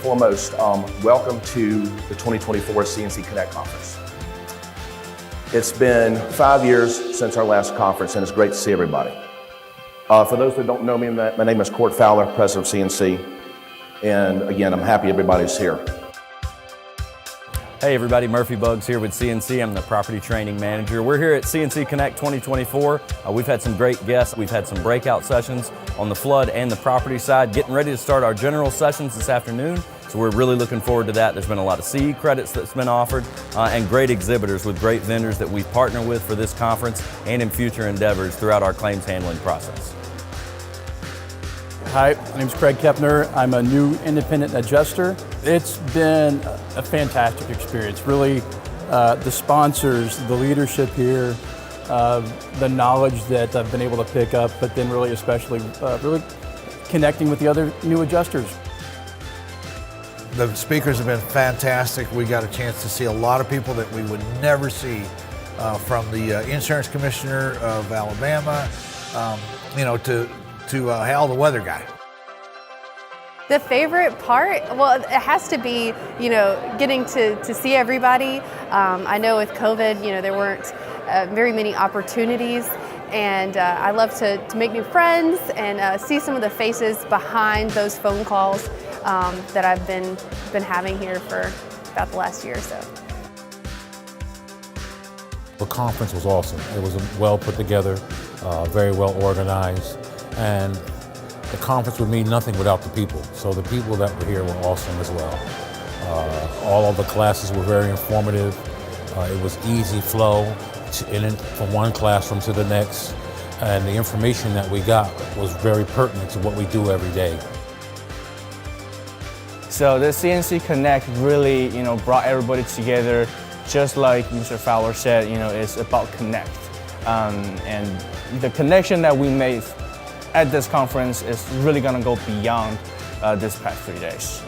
foremost, welcome to the 2024 CNC Connect Conference. It's been 5 years since our last conference, and it's great to see everybody. For those that don't know me, my name is Court Fowler, President of CNC, and again, I'm happy everybody's here. Hey everybody, Murphy Buggs here with CNC. I'm the Property Training Manager. We're here at CNC Connect 2024. We've had some great guests. We've had some breakout sessions on the flood and the property side, getting ready to start our general sessions this afternoon. So we're really looking forward to that. There's been a lot of CE credits that's been offered and great exhibitors with great vendors that we partner with for this conference and in future endeavors throughout our claims handling process. Hi, my name is Craig Kepner. I'm a new independent adjuster. It's been a fantastic experience. Really, the sponsors, the leadership here, the knowledge that I've been able to pick up, but then really especially really connecting with the other new adjusters. The speakers have been fantastic. We got a chance to see a lot of people that we would never see, from the insurance commissioner of Alabama, to Hal, the weather guy. The favorite part, well, it has to be, getting to see everybody. I know with COVID, there weren't very many opportunities, and I love to make new friends and see some of the faces behind those phone calls that I've been having here for about the last year or so. The conference was awesome. It was well put together, very well organized, and the conference would mean nothing without the people. So the people that were here were awesome as well. All of the classes were very informative. It was easy flow from one classroom to the next, and the information that we got was very pertinent to what we do every day. So the CNC Connect really, brought everybody together. Just like Mr. Fowler said, it's about connect. And the connection that we made at this conference is really gonna go beyond this past 3 days.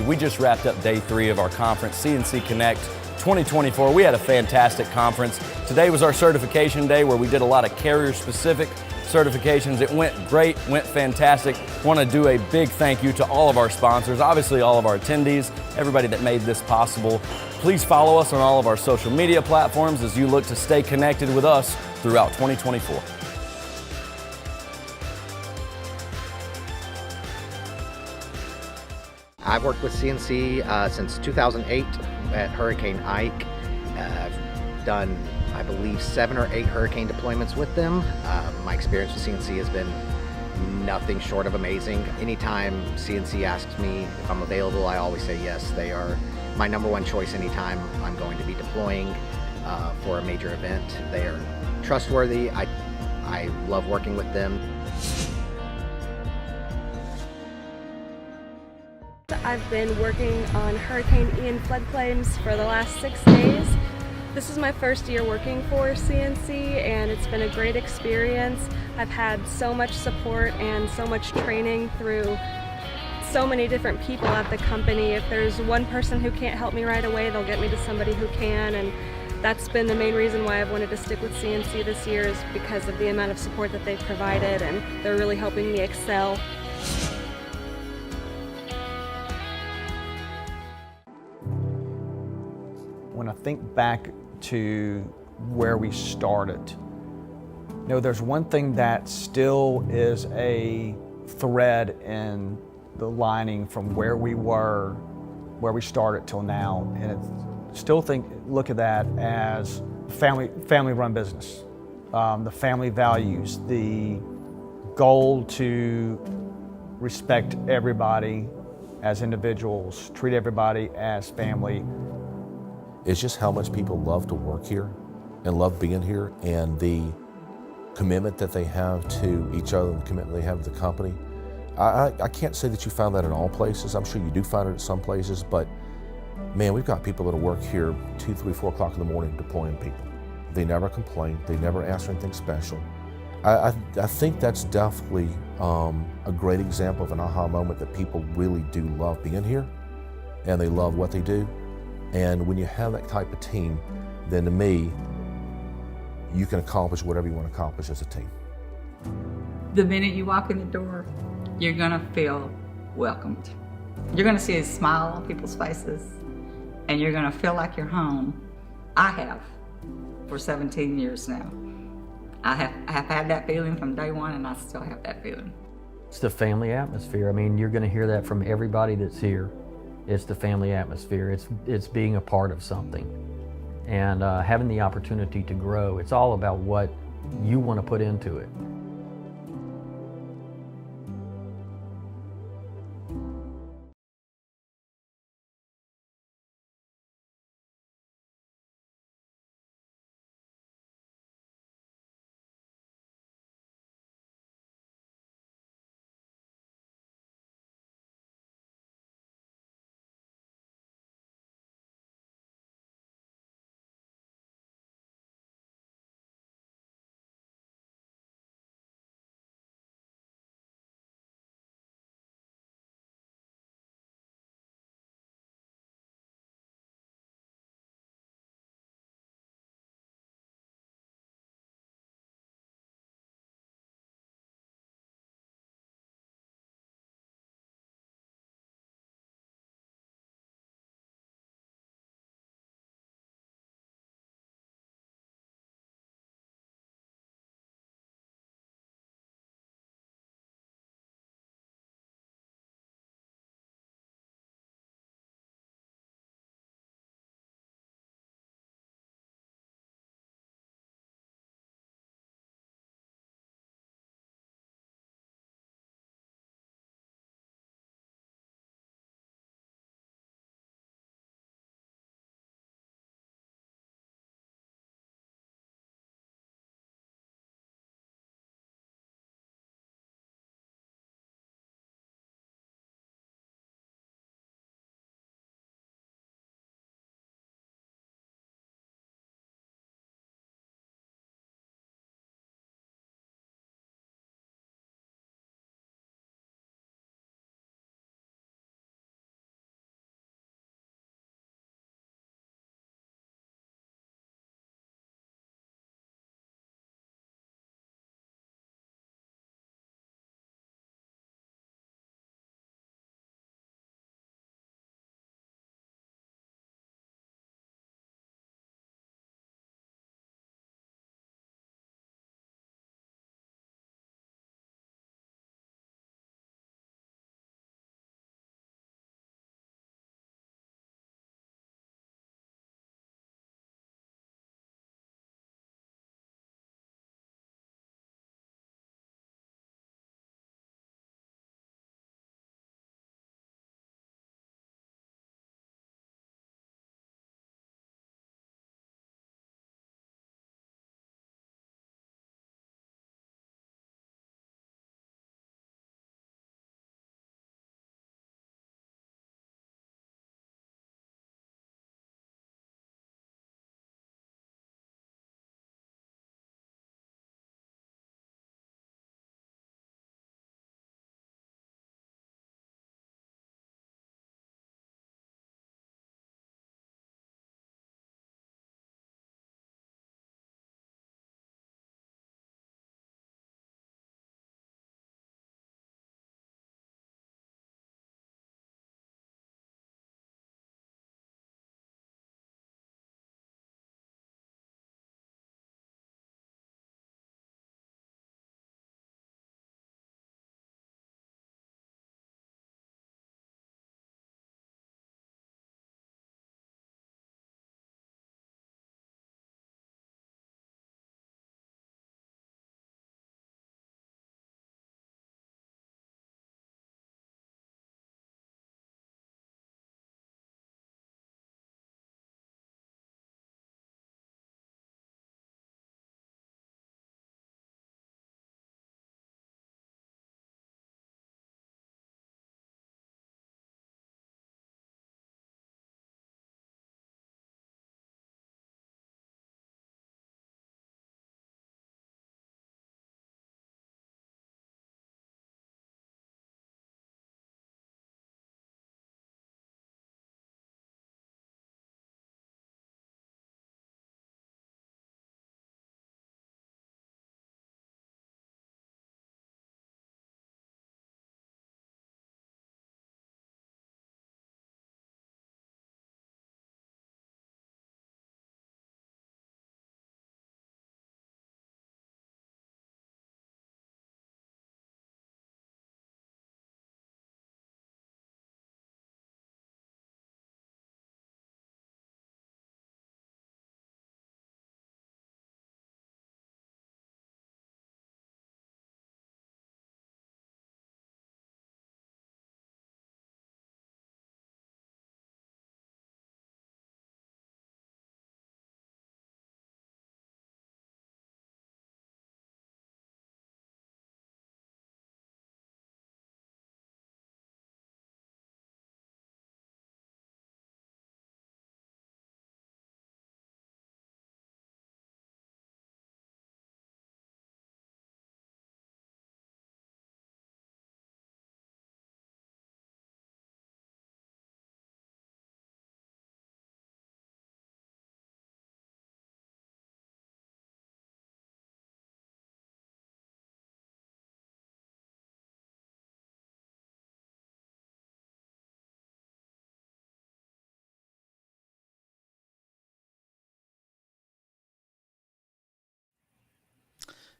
We just wrapped up day 3 of our conference, CNC Connect 2024. We had a fantastic conference. Today was our certification day where we did a lot of carrier-specific certifications. It went great, went fantastic. Want to do a big thank you to all of our sponsors, obviously all of our attendees, everybody that made this possible. Please follow us on all of our social media platforms as you look to stay connected with us throughout 2024. I've worked with CNC since 2008 at Hurricane Ike. I've done, I believe, 7 or 8 hurricane deployments with them. My experience with CNC has been nothing short of amazing. Anytime CNC asks me if I'm available, I always say yes. They are my #1 choice anytime I'm going to be deploying for a major event. They are trustworthy. I love working with them. I've been working on Hurricane Ian flood claims for the last 6 days. This is my first year working for CNC, and it's been a great experience. I've had so much support and so much training through so many different people at the company. If there's one person who can't help me right away, they'll get me to somebody who can, and that's been the main reason why I've wanted to stick with CNC this year, is because of the amount of support that they've provided, and they're really helping me excel. When I think back to where we started, there's one thing that still is a thread in the lining from where we were, where we started till now, and look at that as family-run business. The family values, the goal to respect everybody as individuals, treat everybody as family. It's just how much people love to work here and love being here, and the commitment that they have to each other and the commitment they have to the company. I can't say that you found that in all places. I'm sure you do find it at some places, but man, we've got people that work here 2, 3, 4 o'clock in the morning deploying people. They never complain. They never ask for anything special. I think that's definitely a great example of an aha moment that people really do love being here, and they love what they do. And when you have that type of team, then to me, you can accomplish whatever you want to accomplish as a team. The minute you walk in the door, you're gonna feel welcomed. You're going to see a smile on people's faces, and you're going to feel like you're home. I have for 17 years now. I have had that feeling from day one, and I still have that feeling. It's the family atmosphere. I mean, you're going to hear that from everybody that's here. It's the family atmosphere. It's being a part of something and having the opportunity to grow. It's all about what you want to put into it.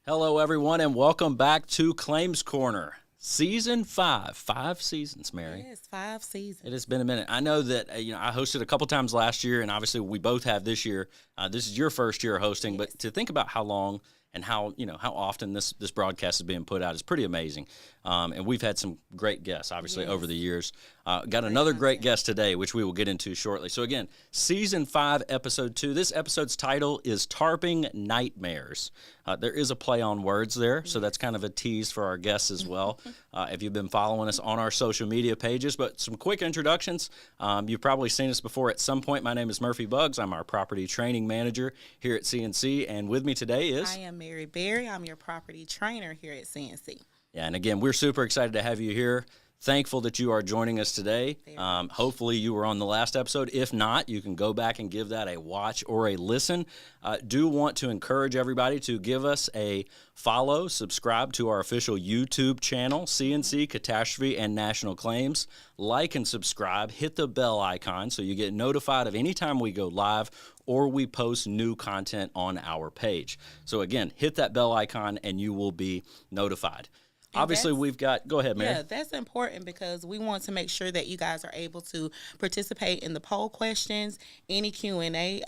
Hello, everyone, and welcome back to Claims Corner, Season 5. 5 seasons, Mary. Yes, 5 seasons. It has been a minute. I know that I hosted a couple times last year, and obviously we both have this year. This is your first year hosting, Yes. but to think about how long and how often this broadcast is being put out is pretty amazing. And we've had some great guests, obviously, over the years. Got another great guest today, which we will get into shortly. So again, Season 5, Episode 2. This episode's title is Tarping Knight-mares. There is a play on words there, so that's kind of a tease for our guests as well, if you've been following us on our social media pages. But some quick introductions. You've probably seen us before at some point. My name is Murphy Buggs. I'm our property training manager here at CNC, and with me today is... I am Mary Berry. I'm your property trainer here at CNC. Yeah, and again, we're super excited to have you here. Thankful that you are joining us today. Hopefully you were on the last episode. If not, you can go back and give that a watch or a listen. Do want to encourage everybody to give us a follow, subscribe to our official YouTube channel, CNC, Catastrophe, and National Claims. Like and subscribe. Hit the bell icon so you get notified of any time we go live or we post new content on our page. So again, hit that bell icon and you will be notified. Obviously, we've got... Go ahead, Mary. Yeah, that's important because we want to make sure that you guys are able to participate in the poll questions, any Q&A.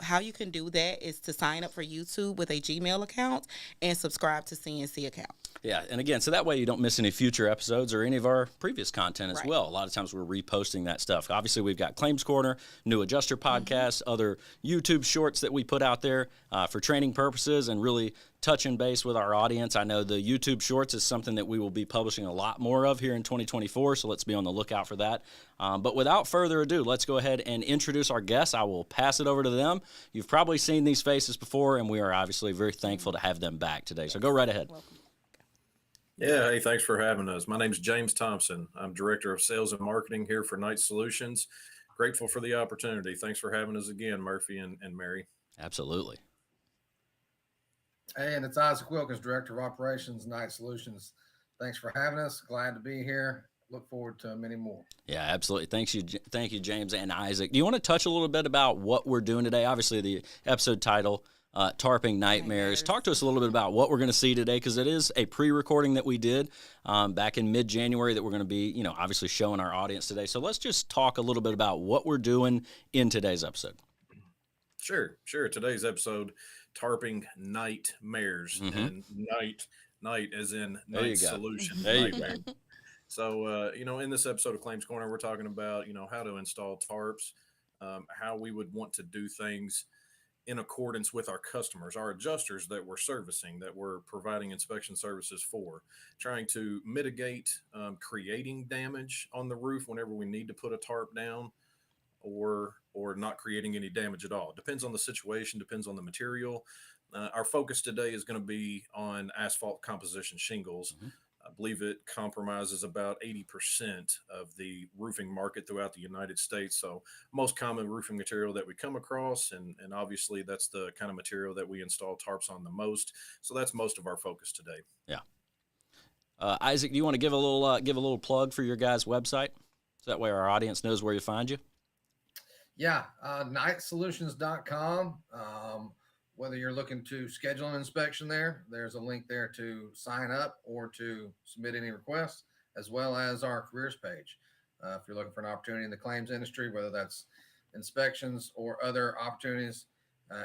How you can do that is to sign up for YouTube with a Gmail account and subscribe to CNC account. Yeah, and again, so that way you don't miss any future episodes or any of our previous content as well. A lot of times we're reposting that stuff. Obviously, we've got Claims Corner, New Adjuster Podcast, other YouTube shorts that we put out there for training purposes and really touching base with our audience. I know the YouTube shorts is something that we will be publishing a lot more of here in 2024, so let's be on the lookout for that. But without further ado, let's go ahead and introduce our guests. I will pass it over to them. You've probably seen these faces before, and we are obviously very thankful to have them back today. So go right ahead. Welcome. Yeah, hey, thanks for having us. My name is James Thompson. I'm Director of Sales and Marketing here for Knight Solutions. Grateful for the opportunity. Thanks for having us again, Murphy and Mary. Absolutely. Hey, and it's Isaac Wilkins, Director of Operations, Knight Solutions. Thanks for having us. Glad to be here. Look forward to many more. Yeah, absolutely. Thank you, James and Isaac. Do you want to touch a little bit about what we're doing today? Obviously, the episode title, Tarping Knight-mares. Talk to us a little bit about what we're going to see today, because it is a pre-recording that we did back in mid-January that we're going to be, obviously showing our audience today. So let's just talk a little bit about what we're doing in today's episode. Sure. Today's episode, Tarping Knight-mares, and Knight as in Knight Solutions. There you go. So, in this episode of Claims Corner, we're talking about, how to install tarps, how we would want to do things in accordance with our customers, our adjusters that we're servicing, that we're providing inspection services for, trying to mitigate creating damage on the roof whenever we need to put a tarp down, or not creating any damage at all. Depends on the situation, depends on the material. Our focus today is going to be on asphalt composition shingles. I believe it compromises about 80% of the roofing market throughout the United States. So most common roofing material that we come across, and obviously that's the kind of material that we install tarps on the most. So that's most of our focus today. Yeah. Isaac, do you want to give a little plug for your guys' website? So that way our audience knows where to find you. Yeah, knightsolutions.com. Whether you're looking to schedule an inspection there's a link there to sign up or to submit any requests, as well as our careers page. If you're looking for an opportunity in the claims industry, whether that's inspections or other opportunities,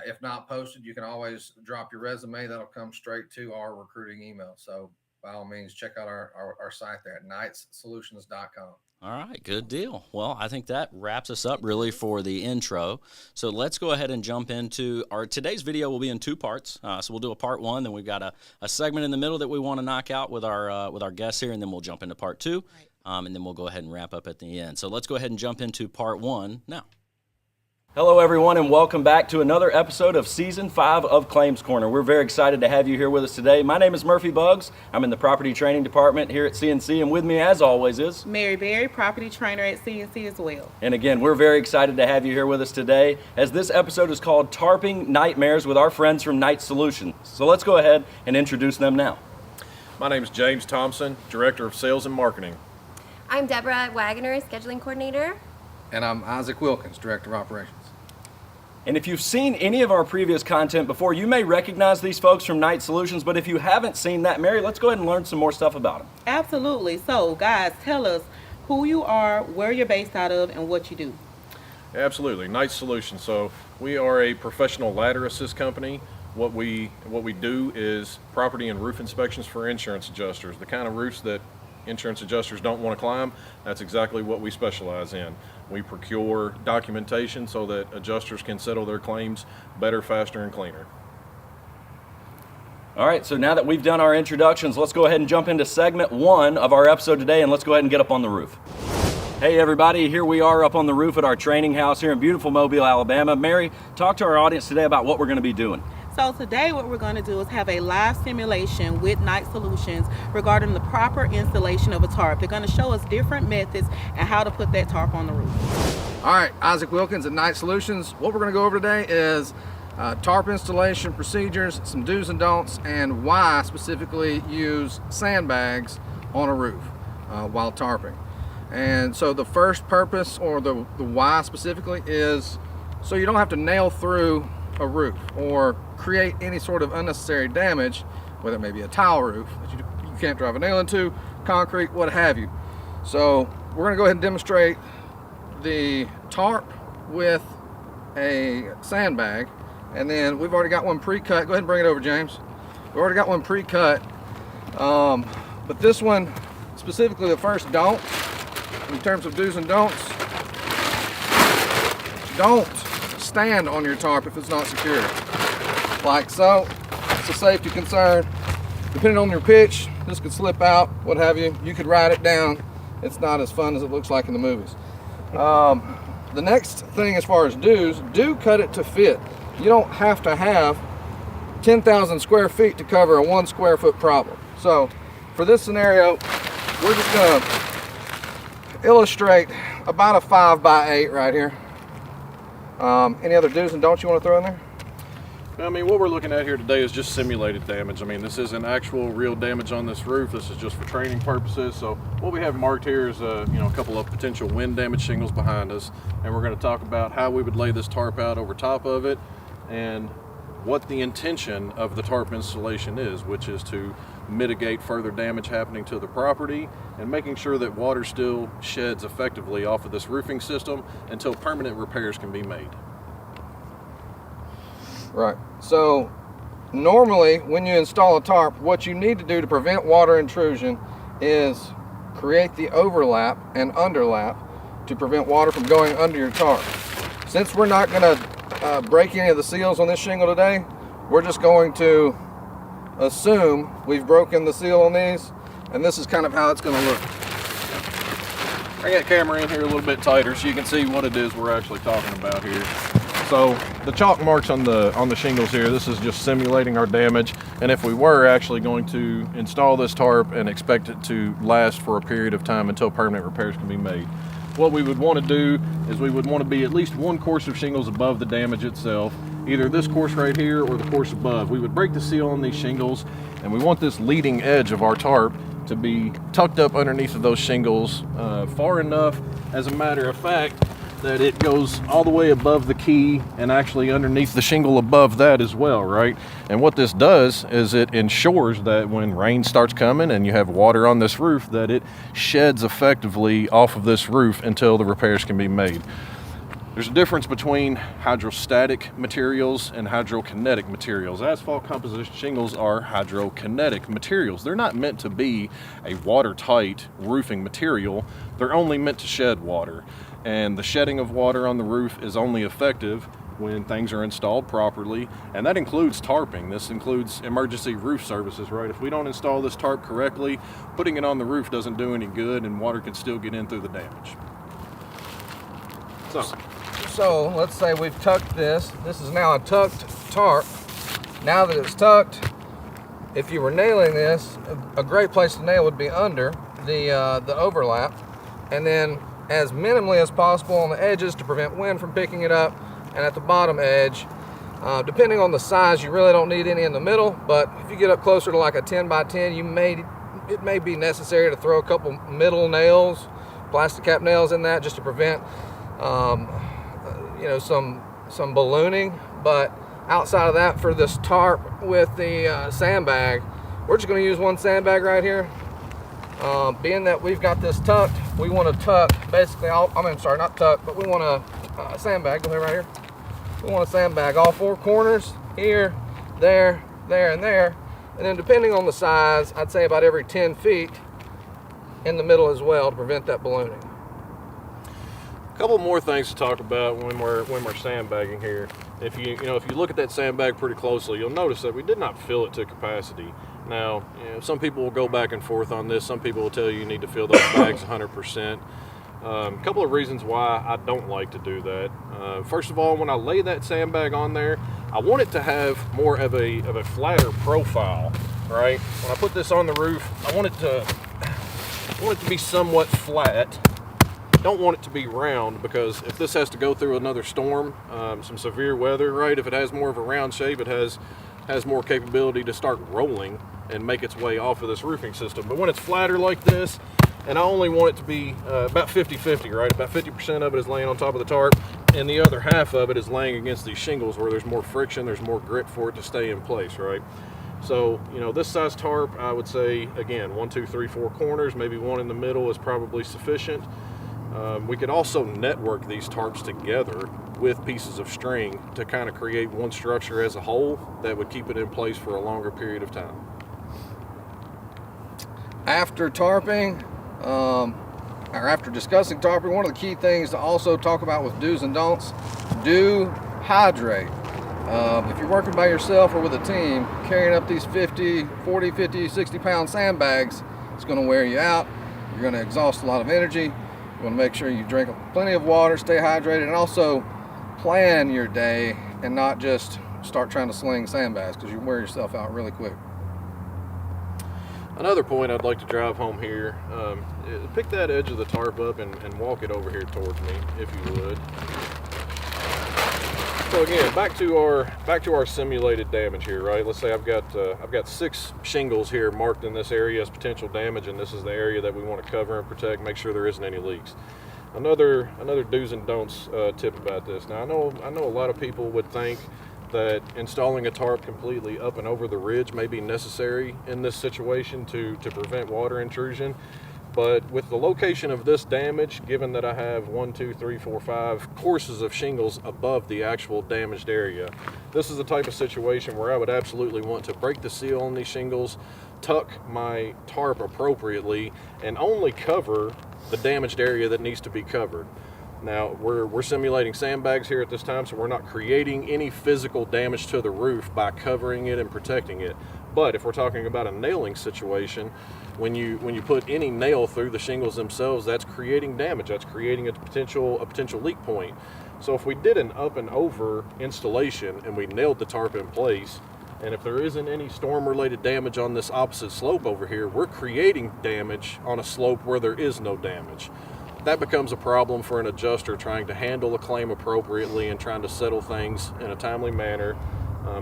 if not posted, you can always drop your resume. That'll come straight to our recruiting email. So by all means, check out our site there at knightsolutions.com. All right, good deal. Well, I think that wraps us up really for the intro. So let's go ahead and jump into today's video. Will be in 2 parts. So we'll do a part 1, then we've got a segment in the middle that we want to knock out with our guests here, and then we'll jump into part 2, and then we'll go ahead and wrap up at the end. So let's go ahead and jump into part 1 now. Hello, everyone, and welcome back to another episode of Season 5 of Claims Corner. We're very excited to have you here with us today. My name is Murphy Buggs. I'm in the Property Training Department here at CNC, and with me, as always, is... Mary Berry, Property Trainer at CNC as well. And again, we're very excited to have you here with us today, as this episode is called Tarping Knight-mares with our friends from Knight Solutions. So let's go ahead and introduce them now. My name is James Thompson, Director of Sales and Marketing. I'm Deborah Wagner, Scheduling Coordinator. And I'm Isaac Wilkins, Director of Operations. And if you've seen any of our previous content before, you may recognize these folks from Knight Solutions, but if you haven't seen that, Mary, let's go ahead and learn some more stuff about them. Absolutely. So, guys, tell us who you are, where you're based out of, and what you do. Absolutely, Knight Solutions. So we are a professional ladder assist company. What we do is property and roof inspections for insurance adjusters. The kind of roofs that insurance adjusters don't want to climb, that's exactly what we specialize in. We procure documentation so that adjusters can settle their claims better, faster, and cleaner. All right, so now that we've done our introductions, let's go ahead and jump into segment 1 of our episode today, and let's go ahead and get up on the roof. Hey everybody, here we are up on the roof at our training house here in beautiful Mobile, Alabama. Mary, talk to our audience today about what we're going to be doing. So today what we're going to do is have a live simulation with Knight Solutions regarding the proper installation of a tarp. They're going to show us different methods and how to put that tarp on the roof. All right, Isaac Wilkins at Knight Solutions. What we're going to go over today is tarp installation procedures, some do's and don'ts, and why specifically use sandbags on a roof while tarping. And so the first purpose, or the why specifically, is so you don't have to nail through a roof or create any sort of unnecessary damage, whether it may be a tile roof that you can't drive a nail into, concrete, what have you. So we're going to go ahead and demonstrate the tarp with a sandbag, and then we've already got one pre-cut. Go ahead and bring it over, James. We've already got one pre-cut, but this one specifically, the first don't, in terms of do's and don'ts, don't stand on your tarp if it's not secured. Like so. It's a safety concern. Depending on your pitch, this could slip out, what have you. You could ride it down. It's not as fun as it looks like in the movies. The next thing as far as do's, do cut it to fit. You don't have to have 10,000 square feet to cover a 1 square foot problem. So for this scenario, we're just going to illustrate about a 5x8 right here. Any other do's and don'ts you want to throw in there? I mean, what we're looking at here today is just simulated damage. I mean, this isn't actual real damage on this roof. This is just for training purposes. So what we have marked here is a couple of potential wind damage shingles behind us, and we're going to talk about how we would lay this tarp out over top of it and what the intention of the tarp installation is, which is to mitigate further damage happening to the property and making sure that water still sheds effectively off of this roofing system until permanent repairs can be made. Right. So normally when you install a tarp, what you need to do to prevent water intrusion is create the overlap and underlap to prevent water from going under your tarp. Since we're not going to break any of the seals on this shingle today, we're just going to assume we've broken the seal on these, and this is kind of how it's going to look. Bring that camera in here a little bit tighter so you can see what it is we're actually talking about here. So the chalk marks on the shingles here, this is just simulating our damage, and if we were actually going to install this tarp and expect it to last for a period of time until permanent repairs can be made, what we would want to do is we would want to be at least 1 course of shingles above the damage itself, either this course right here or the course above. We would break the seal on these shingles, and we want this leading edge of our tarp to be tucked up underneath of those shingles far enough, as a matter of fact, that it goes all the way above the key and actually underneath the shingle above that as well, right? And what this does is it ensures that when rain starts coming and you have water on this roof, that it sheds effectively off of this roof until the repairs can be made. There's a difference between hydrostatic materials and hydrokinetic materials. Asphalt composition shingles are hydrokinetic materials. They're not meant to be a watertight roofing material. They're only meant to shed water. And the shedding of water on the roof is only effective when things are installed properly, and that includes tarping. This includes emergency roof services, right? If we don't install this tarp correctly, putting it on the roof doesn't do any good, and water can still get in through the damage. So let's say we've tucked this. This is now a tucked tarp. Now that it's tucked, if you were nailing this, a great place to nail would be under the overlap, and then as minimally as possible on the edges to prevent wind from picking it up, and at the bottom edge. Depending on the size, you really don't need any in the middle, but if you get up closer to like a 10 by 10, it may be necessary to throw a couple middle nails, plastic cap nails in that, just to prevent some some ballooning, but outside of that, for this tarp with the sandbag, we're just going to use one sandbag right here. Being that we've got this tucked, we want to tuck basically all, not tuck, but we want to sandbag, go ahead right here. We want to sandbag all four corners, here, there, there, and there. And then depending on the size, I'd say about every 10 feet in the middle as well to prevent that ballooning. A couple more things to talk about when we're sandbagging here. If you look at that sandbag pretty closely, you'll notice that we did not fill it to capacity. Now, some people will go back and forth on this. Some people will tell you need to fill those bags 100%. A couple of reasons why I don't like to do that. First of all, when I lay that sandbag on there, I want it to have more of a flatter profile, right? When I put this on the roof, I want it to be somewhat flat. Don't want it to be round, because if this has to go through another storm, some severe weather, right? If it has more of a round shape, it has more capability to start rolling and make its way off of this roofing system. But when it's flatter like this, and I only want it to be about 50-50, right? About 50% of it is laying on top of the tarp, and the other half of it is laying against these shingles where there's more friction, there's more grip for it to stay in place, right? So, this size tarp, I would say, again, 1, 2, 3, 4 corners, maybe one in the middle is probably sufficient. We could also network these tarps together with pieces of string to kind of create one structure as a whole that would keep it in place for a longer period of time. After tarping, or after discussing tarping, one of the key things to also talk about with do's and don'ts, do hydrate. If you're working by yourself or with a team, carrying up these 40, 50, 60 pound sandbags, it's going to wear you out. You're going to exhaust a lot of energy. You want to make sure you drink plenty of water, stay hydrated, and also plan your day and not just start trying to sling sandbags, because you wear yourself out really quick. Another point I'd like to drive home here, pick that edge of the tarp up and walk it over here towards me, if you would. So again, back to our simulated damage here, right? Let's say I've got 6 shingles here marked in this area as potential damage, and this is the area that we want to cover and protect, make sure there isn't any leaks. Another do's and don'ts tip about this. Now I know a lot of people would think that installing a tarp completely up and over the ridge may be necessary in this situation to prevent water intrusion. But with the location of this damage, given that I have 1, 2, 3, 4, 5 courses of shingles above the actual damaged area, this is the type of situation where I would absolutely want to break the seal on these shingles, tuck my tarp appropriately, and only cover the damaged area that needs to be covered. Now, we're simulating sandbags here at this time, so we're not creating any physical damage to the roof by covering it and protecting it. But if we're talking about a nailing situation, when you put any nail through the shingles themselves, that's creating damage. That's creating a potential leak point. So if we did an up and over installation and we nailed the tarp in place, and if there isn't any storm-related damage on this opposite slope over here, we're creating damage on a slope where there is no damage. That becomes a problem for an adjuster trying to handle a claim appropriately and trying to settle things in a timely manner.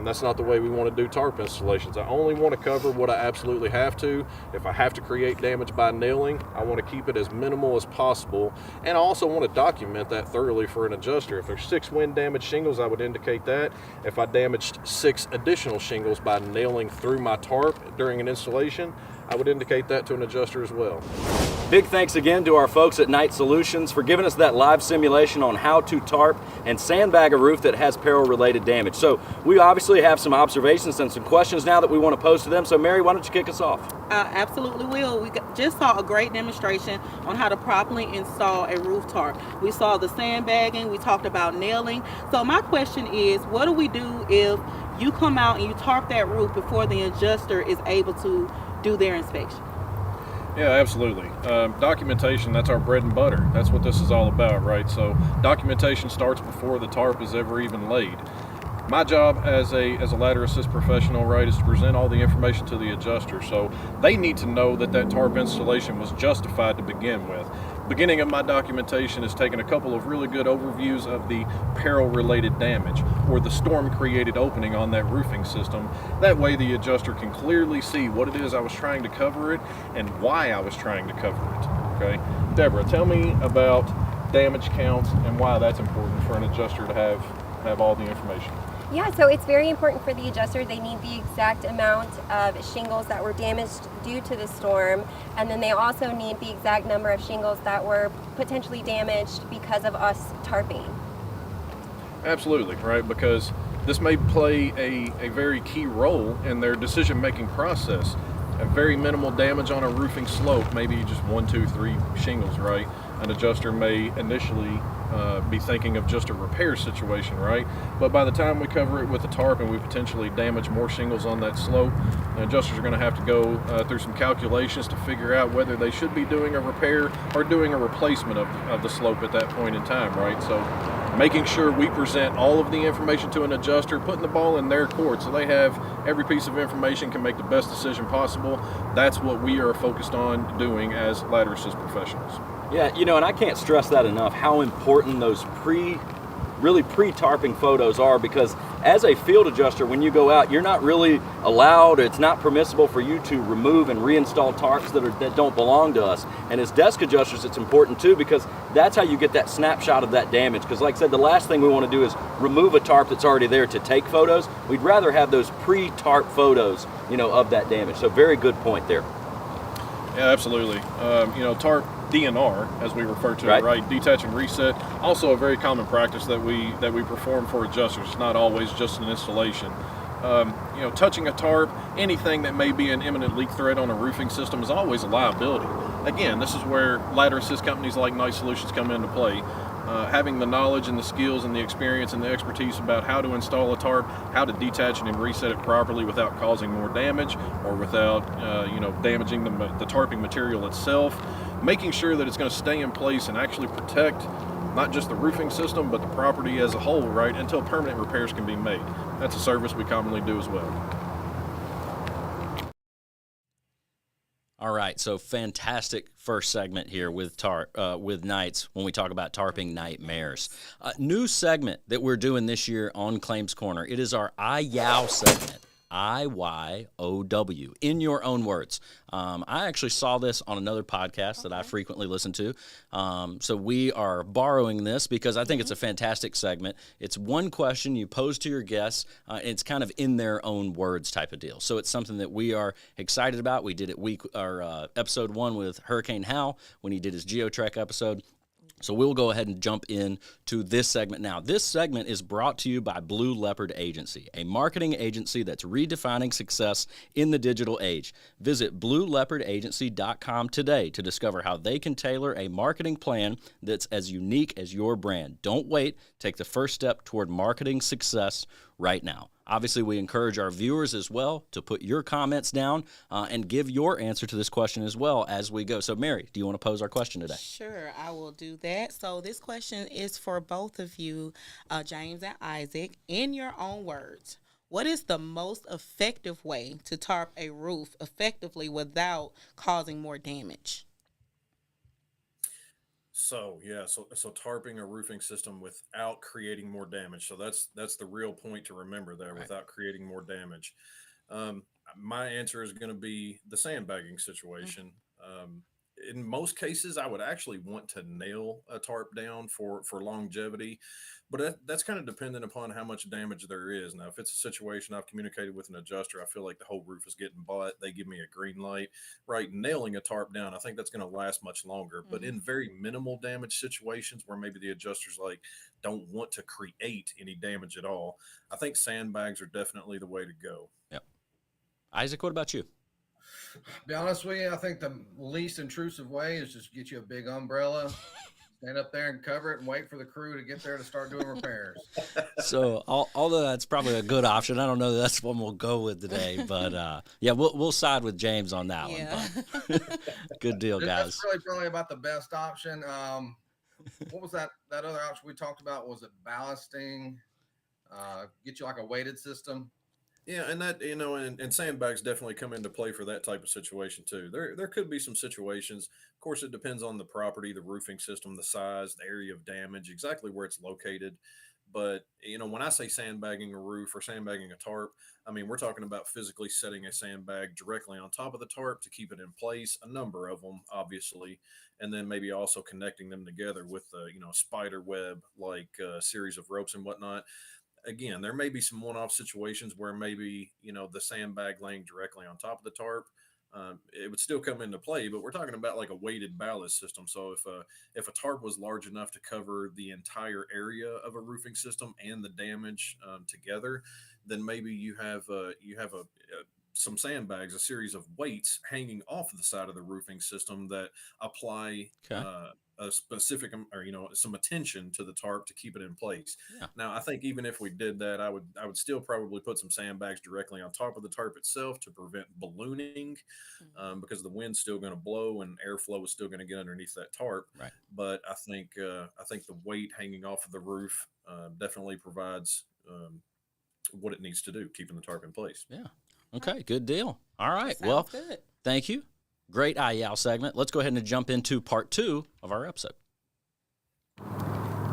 That's not the way we want to do tarp installations. I only want to cover what I absolutely have to. If I have to create damage by nailing, I want to keep it as minimal as possible. And I also want to document that thoroughly for an adjuster. If there's 6 wind damaged shingles, I would indicate that. If I damaged 6 additional shingles by nailing through my tarp during an installation, I would indicate that to an adjuster as well. Big thanks again to our folks at Knight Solutions for giving us that live simulation on how to tarp and sandbag a roof that has peril-related damage. So we obviously have some observations and some questions now that we want to pose to them. So Mary, why don't you kick us off? Absolutely will. We just saw a great demonstration on how to properly install a roof tarp. We saw the sandbagging, we talked about nailing. So my question is, what do we do if you come out and you tarp that roof before the adjuster is able to do their inspection? Yeah, absolutely. Documentation, that's our bread and butter. That's what this is all about, right? So documentation starts before the tarp is ever even laid. My job as a ladder assist professional, right, is to present all the information to the adjuster. So they need to know that that tarp installation was justified to begin with. Beginning of my documentation is taking a couple of really good overviews of the peril-related damage or the storm-created opening on that roofing system. That way the adjuster can clearly see what it is I was trying to cover it and why I was trying to cover it, okay? Deborah, tell me about damage counts and why that's important for an adjuster to have have all the information. Yeah, so it's very important for the adjuster. They need the exact amount of shingles that were damaged due to the storm, and then they also need the exact number of shingles that were potentially damaged because of us tarping. Absolutely, right? Because this may play a very key role in their decision-making process. A very minimal damage on a roofing slope, maybe just 1, 2, 3 shingles, right? An adjuster may initially be thinking of just a repair situation, right? But by the time we cover it with a tarp and we potentially damage more shingles on that slope, the adjusters are going to have to go through some calculations to figure out whether they should be doing a repair or doing a replacement of the slope at that point in time, right? So making sure we present all of the information to an adjuster, putting the ball in their court so they have every piece of information, can make the best decision possible. That's what we are focused on doing as ladder assist professionals. Yeah, and I can't stress that enough, how important those pre-tarping photos are, because as a field adjuster, when you go out, you're not really allowed, it's not permissible for you to remove and reinstall tarps that don't belong to us. And as desk adjusters, it's important too, because that's how you get that snapshot of that damage. Because like I said, the last thing we want to do is remove a tarp that's already there to take photos. We'd rather have those pre-tarp photos, of that damage. So very good point there. Yeah, absolutely. Tarp DNR, as we refer to it, right? Detach and reset. Also a very common practice that we perform for adjusters. It's not always just an installation. Touching a tarp, anything that may be an imminent leak threat on a roofing system is always a liability. Again, this is where ladder assist companies like Knight Solutions come into play. Having the knowledge and the skills and the experience and the expertise about how to install a tarp, how to detach it and reset it properly without causing more damage or without damaging the tarping material itself, making sure that it's going to stay in place and actually protect not just the roofing system but the property as a whole, right, until permanent repairs can be made. That's a service we commonly do as well. All right, so fantastic first segment here with Knights when we talk about Tarping Knight-mares. New segment that we're doing this year on Claims Corner. It is our IYOW segment. IYOW, in your own words. I actually saw this on another podcast that I frequently listen to. So we are borrowing this because I think it's a fantastic segment. It's one question you pose to your guests. It's kind of in their own words type of deal. So it's something that we are excited about. We did it episode 1 with Hurricane Hal when he did his GeoTrek episode. So we'll go ahead and jump in to this segment now. This segment is brought to you by Blue Leopard Agency, a marketing agency that's redefining success in the digital age. Visit blueleopardagency.com today to discover how they can tailor a marketing plan that's as unique as your brand. Don't wait. Take the first step toward marketing success right now. Obviously, we encourage our viewers as well to put your comments down and give your answer to this question as well as we go. So, Mary, do you want to pose our question today? Sure, I will do that. So this question is for both of you, James and Isaac. In your own words, what is the most effective way to tarp a roof effectively without causing more damage? So tarping a roofing system without creating more damage. So that's the real point to remember there, Right. without creating more damage. My answer is going to be the sandbagging situation. In most cases, I would actually want to nail a tarp down for longevity, but that's kind of dependent upon how much damage there is. Now, if it's a situation I've communicated with an adjuster, I feel like the whole roof is getting bought, they give me a green light, right? Nailing a tarp down, I think that's going to last much longer. But in very minimal damage situations where maybe the adjusters don't want to create any damage at all, I think sandbags are definitely the way to go. Yep. Isaac, what about you? Be honest with you, I think the least intrusive way is just get you a big umbrella, stand up there and cover it and wait for the crew to get there to start doing repairs. So, although that's probably a good option, I don't know that that's one we'll go with today. But yeah, we'll side with James on that one. Good deal, guys. That's really probably about the best option. What was that other option we talked about? Was it ballasting? Get you like a weighted system. Yeah, and that and sandbags definitely come into play for that type of situation too. There could be some situations. Of course, it depends on the property, the roofing system, the size, the area of damage, exactly where it's located. But when I say sandbagging a roof or sandbagging a tarp, I mean we're talking about physically setting a sandbag directly on top of the tarp to keep it in place. A number of them, obviously, and then maybe also connecting them together with a spider web like series of ropes and whatnot. again, there may be some one-off situations where maybe, the sandbag laying directly on top of the tarp, it would still come into play, but we're talking about like a weighted ballast system. So if a tarp was large enough to cover the entire area of a roofing system and the damage together, then maybe you have some sandbags, a series of weights hanging off the side of the roofing system that apply a specific, or some attention to the tarp to keep it in place. Yeah. Now, I think even if we did that, I would still probably put some sandbags directly on top of the tarp itself to prevent ballooning, because the wind's still going to blow and airflow is still going to get underneath that tarp. Right. But I think the weight hanging off of the roof definitely provides what it needs to do, keeping the tarp in place. Yeah. Okay, good deal. All right. Sounds Well, good. thank you. Great IEL segment. Let's go ahead and jump into part 2 of our episode.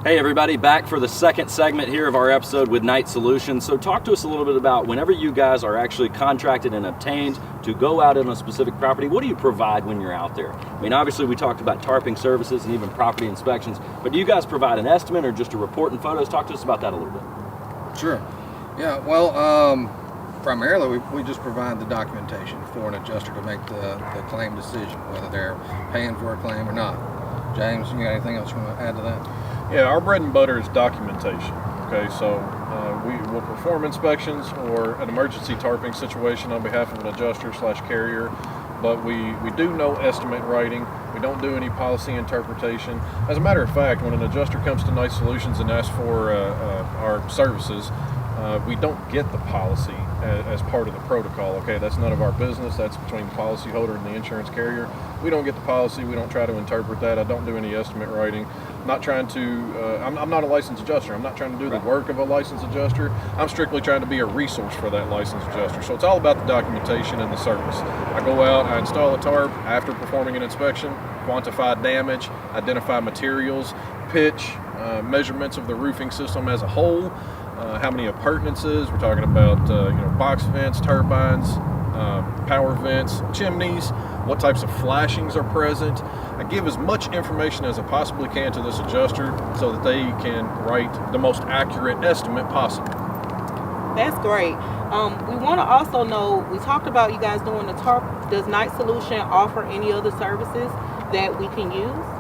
Hey everybody, back for the second segment here of our episode with Knight Solutions. So talk to us a little bit about whenever you guys are actually contracted and obtained to go out on a specific property, what do you provide when you're out there? I mean, obviously we talked about tarping services and even property inspections, but do you guys provide an estimate or just a report and photos? Talk to us about that a little bit. Sure. Yeah, well, primarily we just provide the documentation for an adjuster to make the claim decision, whether they're paying for a claim or not. James, you got anything else you want to add to that? Yeah, our bread and butter is documentation. Okay, so we will perform inspections or an emergency tarping situation on behalf of an adjuster / carrier, but we do no estimate writing. We don't do any policy interpretation. As a matter of fact, when an adjuster comes to Knight Solutions and asks for our services, we don't get the policy as part of the protocol. Okay, that's none of our business. That's between the policyholder and the insurance carrier. We don't get the policy. We don't try to interpret that. I don't do any estimate writing. I'm not trying to. I'm not a licensed adjuster. I'm not trying to do the work of a licensed adjuster. I'm strictly trying to be a resource for that licensed adjuster. So it's all about the documentation and the service. I go out, I install a tarp after performing an inspection, quantify damage, identify materials, pitch, measurements of the roofing system as a whole. How many appurtenances? We're talking about box vents, turbines, power vents, chimneys, what types of flashings are present. I give as much information as I possibly can to this adjuster so that they can write the most accurate estimate possible. That's great. We want to also know, we talked about you guys doing the tarp. Does Knight Solution offer any other services that we can use?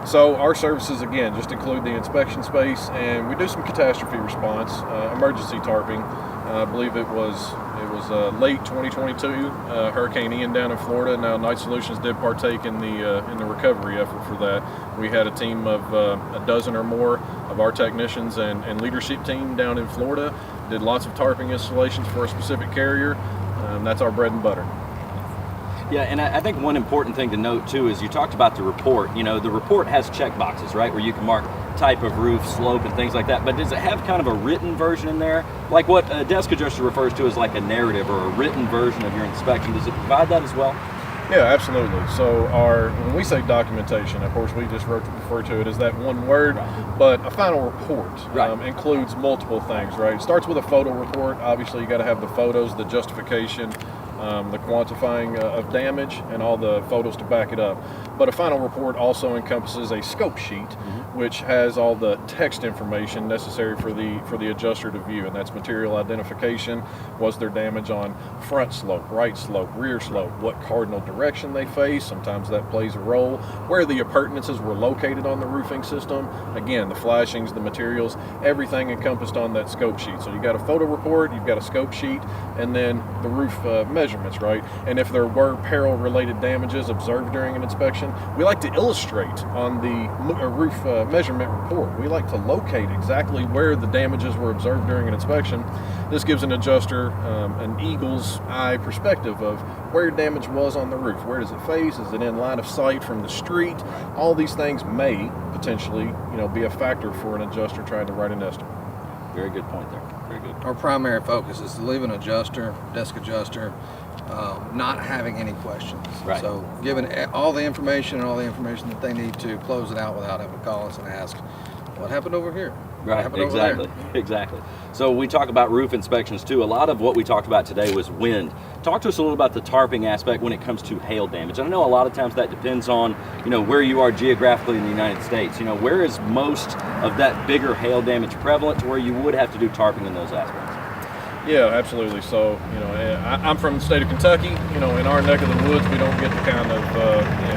So our services, again, just include the inspection space, and we do some catastrophe response, emergency tarping. I believe it was late 2022, Hurricane Ian down in Florida. Now Knight Solutions did partake in the recovery effort for that. We had a team of a dozen or more of our technicians and leadership team down in Florida. Did lots of tarping installations for a specific carrier. That's our bread and butter. Yeah, and I think one important thing to note too is you talked about the report. The report has check boxes, right, where you can mark type of roof, slope, and things like that. But does it have kind of a written version in there? Like what a desk adjuster refers to as like a narrative or a written version of your inspection. Does it provide that as well? Yeah, absolutely. So when we say documentation, of course, we just refer to it as that one word, but a final report includes multiple things, right? It starts with a photo report. Obviously, you got to have the photos, the justification, the quantifying of damage, and all the photos to back it up. But a final report also encompasses a scope sheet, which has all the text information necessary for the adjuster to view, and that's material identification. Was there damage on front slope, right slope, rear slope? What cardinal direction they face? Sometimes that plays a role. Where the appurtenances were located on the roofing system. Again, the flashings, the materials, everything encompassed on that scope sheet. So you got a photo report, you've got a scope sheet, and then the roof measurements, right? And if there were peril-related damages observed during an inspection, we like to illustrate on the roof measurement report. We like to locate exactly where the damages were observed during an inspection. This gives an adjuster an eagle's eye perspective of where damage was on the roof. Where does it face? Is it in line of sight from the street? All these things may potentially, be a factor for an adjuster trying to write an estimate. Very good point there. Very good. Our primary focus is to leave an adjuster, desk adjuster, not having any questions. Right. So giving all the information that they need to close it out without having to call us and ask, what happened over here? Right, Have it over exactly, there. exactly. So we talk about roof inspections too. A lot of what we talked about today was wind. Talk to us a little about the tarping aspect when it comes to hail damage. And I know a lot of times that depends on, you know, where you are geographically in the United States. You know, where is most of that bigger hail damage prevalent to where you would have to do tarping in those aspects? Yeah, absolutely. So, you know, I'm from the state of Kentucky. You know, in our neck of the woods, we don't get the kind of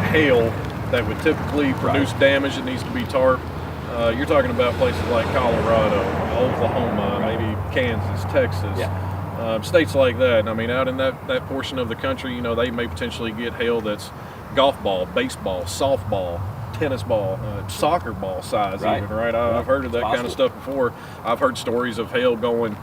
hail that would typically produce damage that needs to be tarped. You're talking about places like Colorado, Oklahoma, maybe Kansas, Texas, states like that. I mean, out in that portion of the country, you know, they may potentially get hail that's golf ball, baseball, softball, tennis ball, soccer ball size even, right? I've heard of that kind of stuff before. I've heard stories of hail going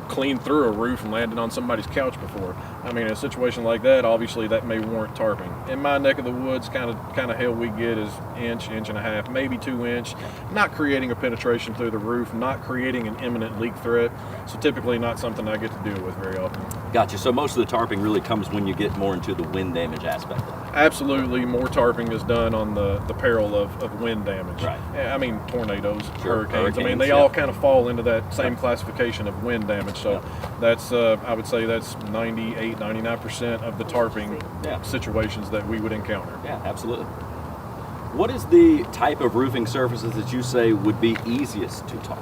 clean through a roof and landing on somebody's couch before. I mean, in a situation like that, obviously that may warrant tarping. In my neck of the woods, kind of hail we get is inch and a half, maybe 2 inch, not creating a penetration through the roof, not creating an imminent leak threat. So typically not something I get to deal with very often. Gotcha. So most of the tarping really comes when you get more into the wind damage aspect of it. Absolutely, more tarping is done on the peril of wind damage. Right. I mean, tornadoes, Sure. hurricanes. I mean, they all kind of fall into that same classification of wind damage. So that's, I would say that's 98-99% of the tarping situations that we would encounter. Yeah, absolutely. What is the type of roofing surfaces that you say would be easiest to tarp?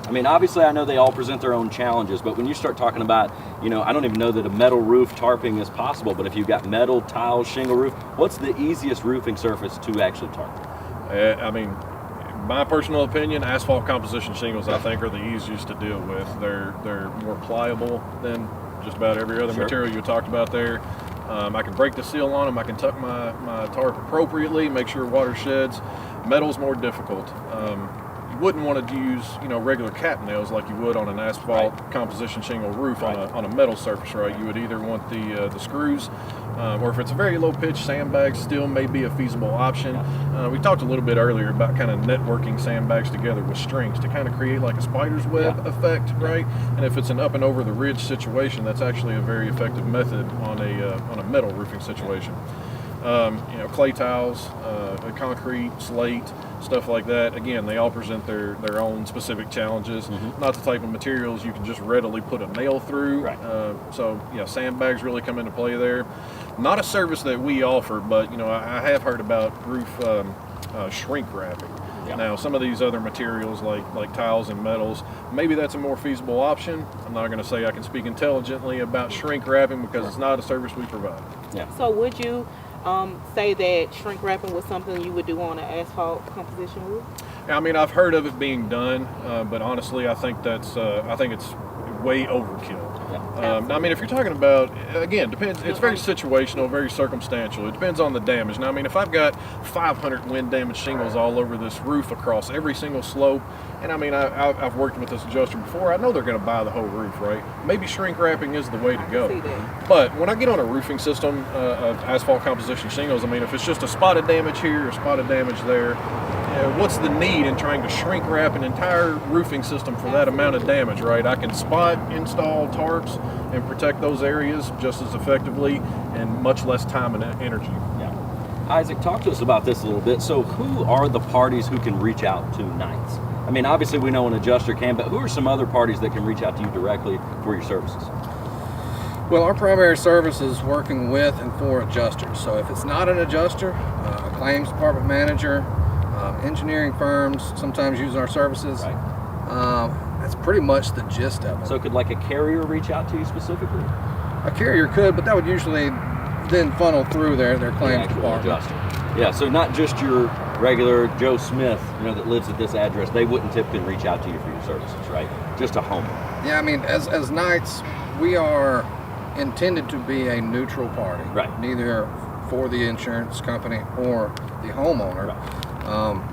I mean, obviously, I know they all present their own challenges, but when you start talking about, you know, I don't even know that a metal roof tarping is possible, but if you've got metal, tile, shingle roof, what's the easiest roofing surface to actually tarp? I mean, my personal opinion, asphalt composition shingles, I think, are the easiest to deal with. They're more pliable than just about every other material you talked about there. I can break the seal on them. I can tuck my tarp appropriately, make sure water sheds. Metal's more difficult. Wouldn't want to use, you know, regular cap nails like you would on an asphalt composition shingle roof on a metal surface, right? You would either want the screws, or if it's a very low pitch, sandbags still may be a feasible option. We talked a little bit earlier about kind of networking sandbags together with strings to kind of create like a spider's web effect, right? And if it's an up and over the ridge situation, that's actually a very effective method on a metal roofing situation. You know, clay tiles, concrete, slate, stuff like that. Again, they all present their own specific challenges. Not the type of materials you can just readily put a nail through. So, yeah, sandbags really come into play there. Not a service that we offer, but, you know, I have heard about roof shrink wrapping. Now, some of these other materials like tiles and metals, maybe that's a more feasible option. I'm not going to say I can speak intelligently about shrink wrapping because it's not a service we provide. So would you say that shrink wrapping was something you would do on an asphalt composition roof? I mean, I've heard of it being done, but honestly, I think it's way overkill. I mean, if you're talking about, again, depends. It's very situational, very circumstantial. It depends on the damage. Now, I mean, if I've got 500 wind damage shingles all over this roof across every single slope, and I mean, I've worked with this adjuster before, I know they're going to buy the whole roof, right? Maybe shrink wrapping is the way to go. But when I get on a roofing system of asphalt composition shingles, I mean, if it's just a spotted damage here or spotted damage there, what's the need in trying to shrink wrap an entire roofing system for that amount of damage, right? I can spot, install tarps, and protect those areas just as effectively in much less time and energy. Isaac, talk to us about this a little bit. So who are the parties who can reach out to Knights? I mean, obviously we know an adjuster can, but who are some other parties that can reach out to you directly for your services? Well, our primary service is working with and for adjusters. So if it's not an adjuster, a claims department manager, engineering firms sometimes use our services. That's pretty much the gist of it. So could like a carrier reach out to you specifically? A carrier could, but that would usually then funnel through their claims department. Yeah, so not just your regular Joe Smith, you know, that lives at this address. They wouldn't typically reach out to you for your services, right? Just a homeowner. Yeah, I mean, as Knights, we are intended to be a neutral party. Neither for the insurance company or the homeowner.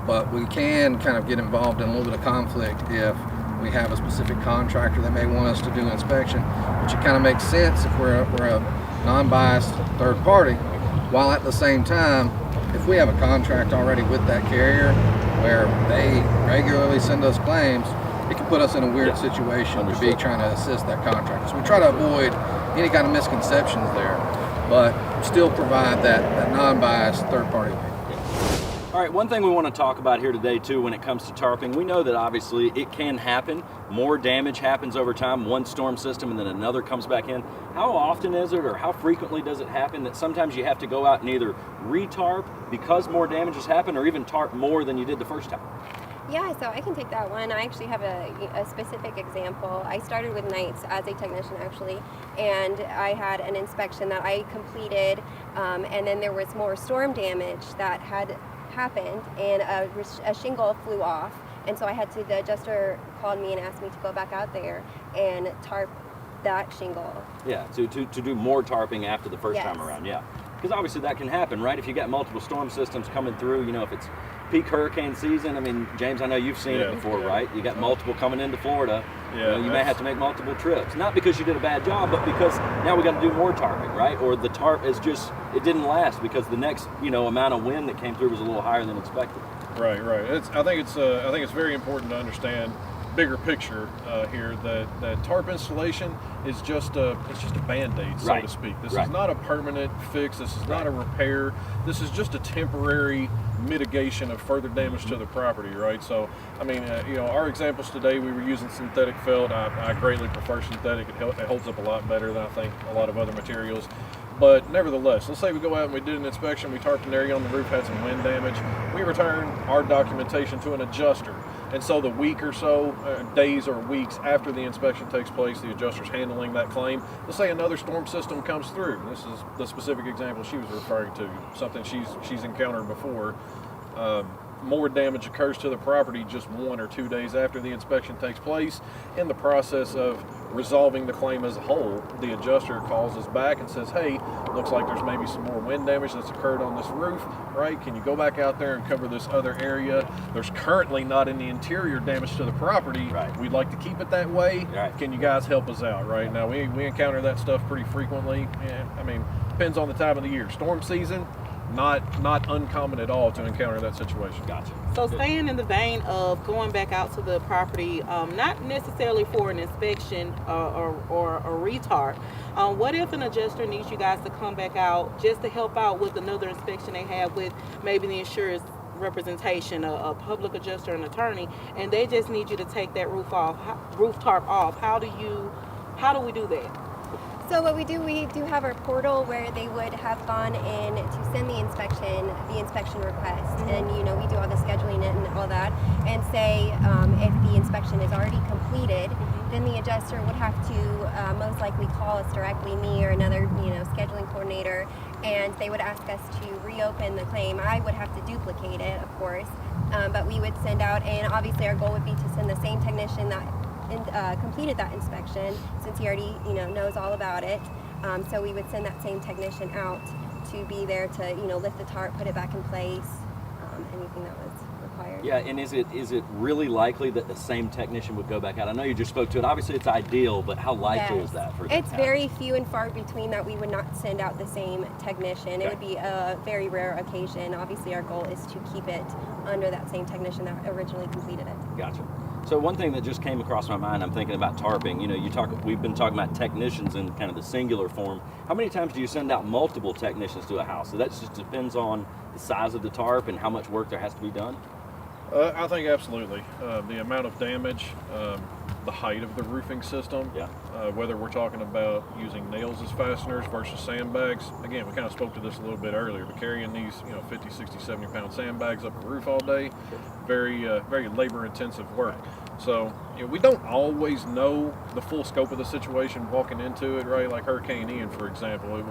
But we can kind of get involved in a little bit of conflict if we have a specific contractor that may want us to do an inspection, which it kind of makes sense if we're a non-biased third party, while at the same time, if we have a contract already with that carrier where they regularly send us claims, it can put us in a weird situation to be trying to assist that contractor. So we try to avoid any kind of misconceptions there, but still provide that non-biased third party. All right, one thing we want to talk about here today too when it comes to tarping, we know that obviously it can happen. More damage happens over time, one storm system and then another comes back in. How often is it, or how frequently does it happen that sometimes you have to go out and either re-tarp because more damage has happened, or even tarp more than you did the first time? Yeah, so I can take that one. I actually have a specific example. I started with Knights as a technician actually, and I had an inspection that I completed, and then there was more storm damage that had happened, and a shingle flew off, and so the adjuster called me and asked me to go back out there and tarp that shingle. Yeah, to do more tarping after the first Yes. time around, yeah. Because obviously that can happen, right? If you got multiple storm systems coming through, you know, if it's peak hurricane season, I mean, James, I know you've seen it before, right? You got multiple coming into Florida. Yeah, You know, you may have to make multiple trips. Not because you did a bad job, but because now we got to do more tarping, right? Or the tarp is just, it didn't last because the next, you know, amount of wind that came through was a little higher than expected. Right. I think it's very important to understand bigger picture here that tarp installation is just a band-aid, so to speak. This is not a permanent fix. This is not a repair. This is just a temporary mitigation of further damage to the property, right? So, I mean, you know, our examples today, we were using synthetic felt. I greatly prefer synthetic. It holds up a lot better than I think a lot of other materials. But nevertheless, let's say we go out and we did an inspection, we tarped an area on the roof, had some wind damage. We return our documentation to an adjuster. And so the week or so, days or weeks after the inspection takes place, the adjuster's handling that claim. Let's say another storm system comes through. This is the specific example she was referring to, something she's encountered before. More damage occurs to the property just 1 or 2 days after the inspection takes place. In the process of resolving the claim as a whole, the adjuster calls us back and says, hey, looks like there's maybe some more wind damage that's occurred on this roof, right? Can you go back out there and cover this other area? There's currently not any interior damage to the property. Right. We'd like to keep it that way. Right. Can you guys help us out, right? Now, we encounter that stuff pretty frequently. And, I mean, depends on the time of the year. Storm season, not uncommon at all to encounter that situation. Gotcha. So staying in the vein of going back out to the property, not necessarily for an inspection or a retarp, what if an adjuster needs you guys to come back out just to help out with another inspection they have with maybe the insurance representation, a public adjuster, an attorney, and they just need you to take that roof tarp off? How do we do that? So what we do have our portal where they would have gone in to send the inspection request, and you know, we do all the scheduling and all that, and say if the inspection is already completed, then the adjuster would have to most likely call us directly, me or another scheduling coordinator, and they would ask us to reopen the claim. I would have to duplicate it, of course, but we would send out, and obviously our goal would be to send the same technician that completed that inspection, since he already knows all about it. So we would send that same technician out to be there to lift the tarp, put it back in place, anything that was required. Yeah, and is it really likely that the same technician would go back out? I know you just spoke to it. Obviously, it's ideal, but how likely is that for it to It's happen? very few and far between that we would not send out the same technician. It would be a very rare occasion. Obviously, our goal is to keep it under that same technician that originally completed it. Gotcha. So one thing that just came across my mind, I'm thinking about tarping. We've been talking about technicians in kind of the singular form. How many times do you send out multiple technicians to a house? So that just depends on the size of the tarp and how much work there has to be done? I think absolutely. The amount of damage, the height of the roofing system, whether we're talking about using nails as fasteners versus sandbags. Again, we kind of spoke to this a little bit earlier, but carrying these 50, 60, 70 pound sandbags up a roof all day, very labor intensive work. So we don't always know the full scope of the situation walking into it, right? Like Hurricane Ian, for example,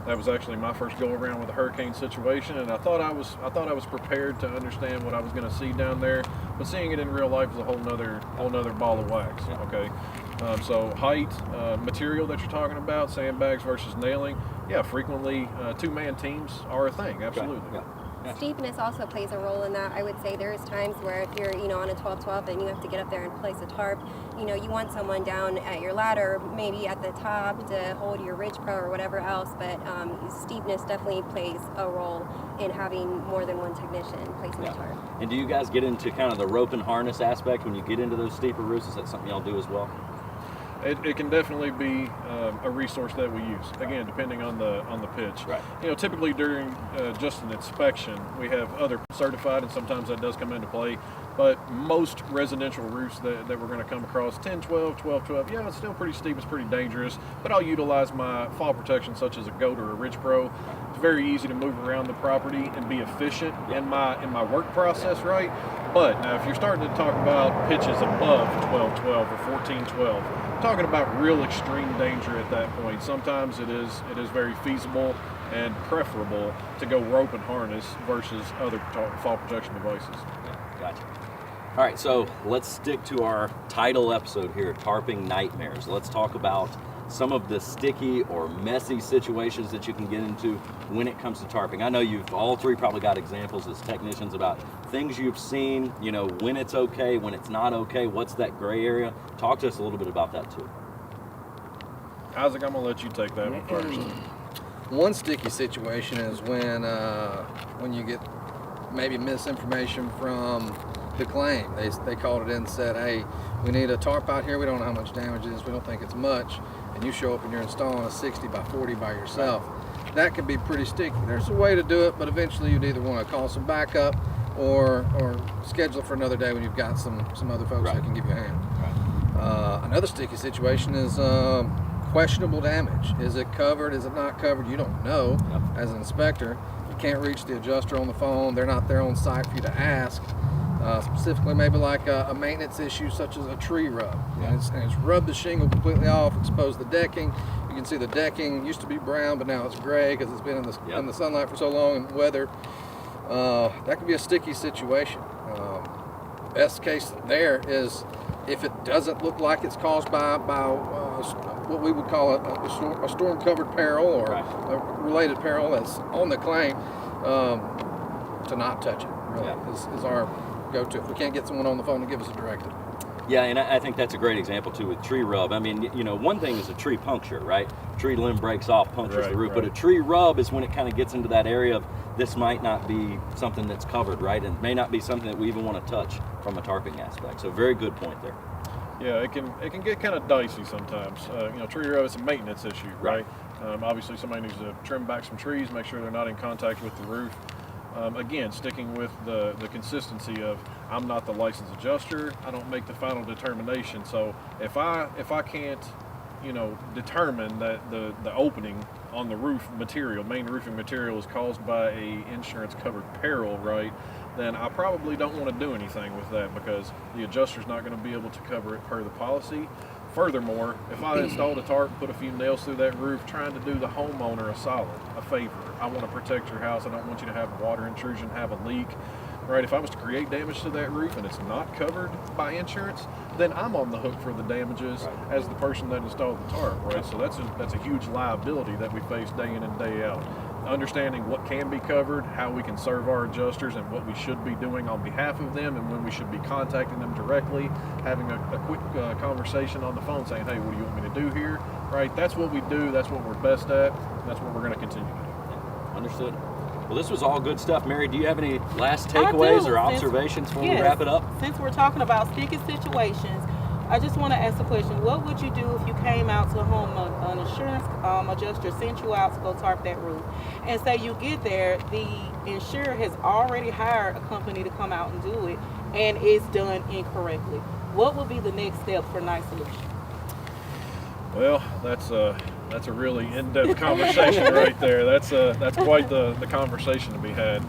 that was actually my first go around with a hurricane situation, and I thought I was prepared to understand what I was going to see down there, but seeing it in real life is a whole nother ball of wax. Okay, so height, material that you're talking about, sandbags versus nailing, frequently 2-man teams are a thing. Absolutely. Okay. Yeah. Steepness also plays a role in that. I would say there's times where if you're on a 12-12 and you have to get up there and place a tarp, you want someone down at your ladder, maybe at the top to hold your ridge pro or whatever else, but steepness definitely plays a role in having more than one technician placing a tarp. And do you guys get into kind of the rope and harness aspect when you get into those steeper roofs? Is that something y'all do as well? It can definitely be a resource that we use. Again, depending on the pitch. Right. You know, typically during just an inspection, we have other certified, and sometimes that does come into play. But most residential roofs that we're going to come across, 10, 12, 12, 12, yeah, it's still pretty steep, it's pretty dangerous, but I'll utilize my fall protection such as a GOAT or a Ridge Pro. It's very easy to move around the property and be efficient in my work process, right? But now if you're starting to talk about pitches above 12, 12 or 14, 12, talking about real extreme danger at that point, sometimes it is very feasible and preferable to go rope and harness versus other fall protection devices. Yeah, gotcha. All right, so let's stick to our title episode here, Tarping Nightmares. Let's talk about some of the sticky or messy situations that you can get into when it comes to tarping. I know you've all three probably got examples as technicians about things you've seen, you know, when it's okay, when it's not okay, what's that gray area? Talk to us a little bit about that too. Isaac, I'm gonna let you take that one first. One sticky situation is when you get maybe misinformation from the claim. They called it in and said, hey, we need a tarp out here, we don't know how much damage it is, we don't think it's much, and you show up and you're installing a 60 by 40 by yourself. That can be pretty sticky. There's a way to do it, but eventually you'd either want to call some backup or schedule for another day when you've got some other folks that can give you a hand. Another sticky situation is questionable damage. Is it covered? Is it not covered? You don't know as an inspector. You can't reach the adjuster on the phone. They're not there on site for you to ask. Specifically maybe like a maintenance issue such as a tree rub. And it's rubbed the shingle completely off, exposed the decking. You can see the decking used to be brown, but now it's gray because it's been in the sunlight for so long and weathered. That could be a sticky situation. Best case there is if it doesn't look like it's caused by what we would call a storm-covered peril or a related peril that's on the claim, to not touch it, really, is our go-to. If we can't get someone on the phone to give us a directive. Yeah, and I think that's a great example too with tree rub. I mean, you know, one thing is a tree puncture, right? Tree limb breaks off, punctures the roof, but a tree rub is when it kind of gets into that area of this might not be something that's covered, right? And it may not be something that we even want to touch from a tarping aspect. So very good point there. Yeah, it can get kind of dicey sometimes. You know, tree rub is a maintenance issue, right? Obviously, somebody needs to trim back some trees, make sure they're not in contact with the roof. Again, sticking with the consistency of I'm not the licensed adjuster. I don't make the final determination. So if I can't, you know, determine that the opening on the roof material, main roofing material, is caused by a insurance covered peril, right? Then I probably don't want to do anything with that because the adjuster's not going to be able to cover it per the policy. Furthermore, if I installed a tarp, put a few nails through that roof, trying to do the homeowner a favor. I want to protect your house. I don't want you to have a water intrusion, have a leak, right? If I was to create damage to that roof and it's not covered by insurance, then I'm on the hook for the damages as the person that installed the tarp, right? So that's a huge liability that we face day in and day out. Understanding what can be covered, how we can serve our adjusters, and what we should be doing on behalf of them, and when we should be contacting them directly, having a quick conversation on the phone saying, hey, what do you want me to do here, right? That's what we do, that's what we're best at, that's what we're going to continue to do. Yeah, understood. Well, this was all good stuff. Mary, do you have any last takeaways or observations before we wrap it up? Since we're talking about sticky situations, I just want to ask a question. What would you do if you came out to a home, an insurance adjuster sent you out to go tarp that roof, and say you get there, the insurer has already hired a company to come out and do it, and it's done incorrectly? What would be the next step for Night Solution? Well, that's a really in-depth conversation right there. That's quite the conversation to be had.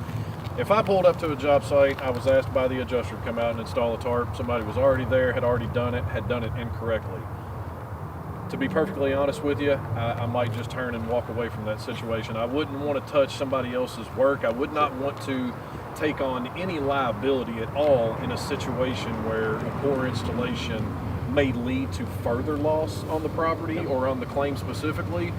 If I pulled up to a job site, I was asked by the adjuster to come out and install a tarp, somebody was already there, had already done it, had done it incorrectly. To be perfectly honest with you, I might just turn and walk away from that situation. I wouldn't want to touch somebody else's work. I would not want to take on any liability at all in a situation where a poor installation may lead to further loss on the property or on the claim specifically.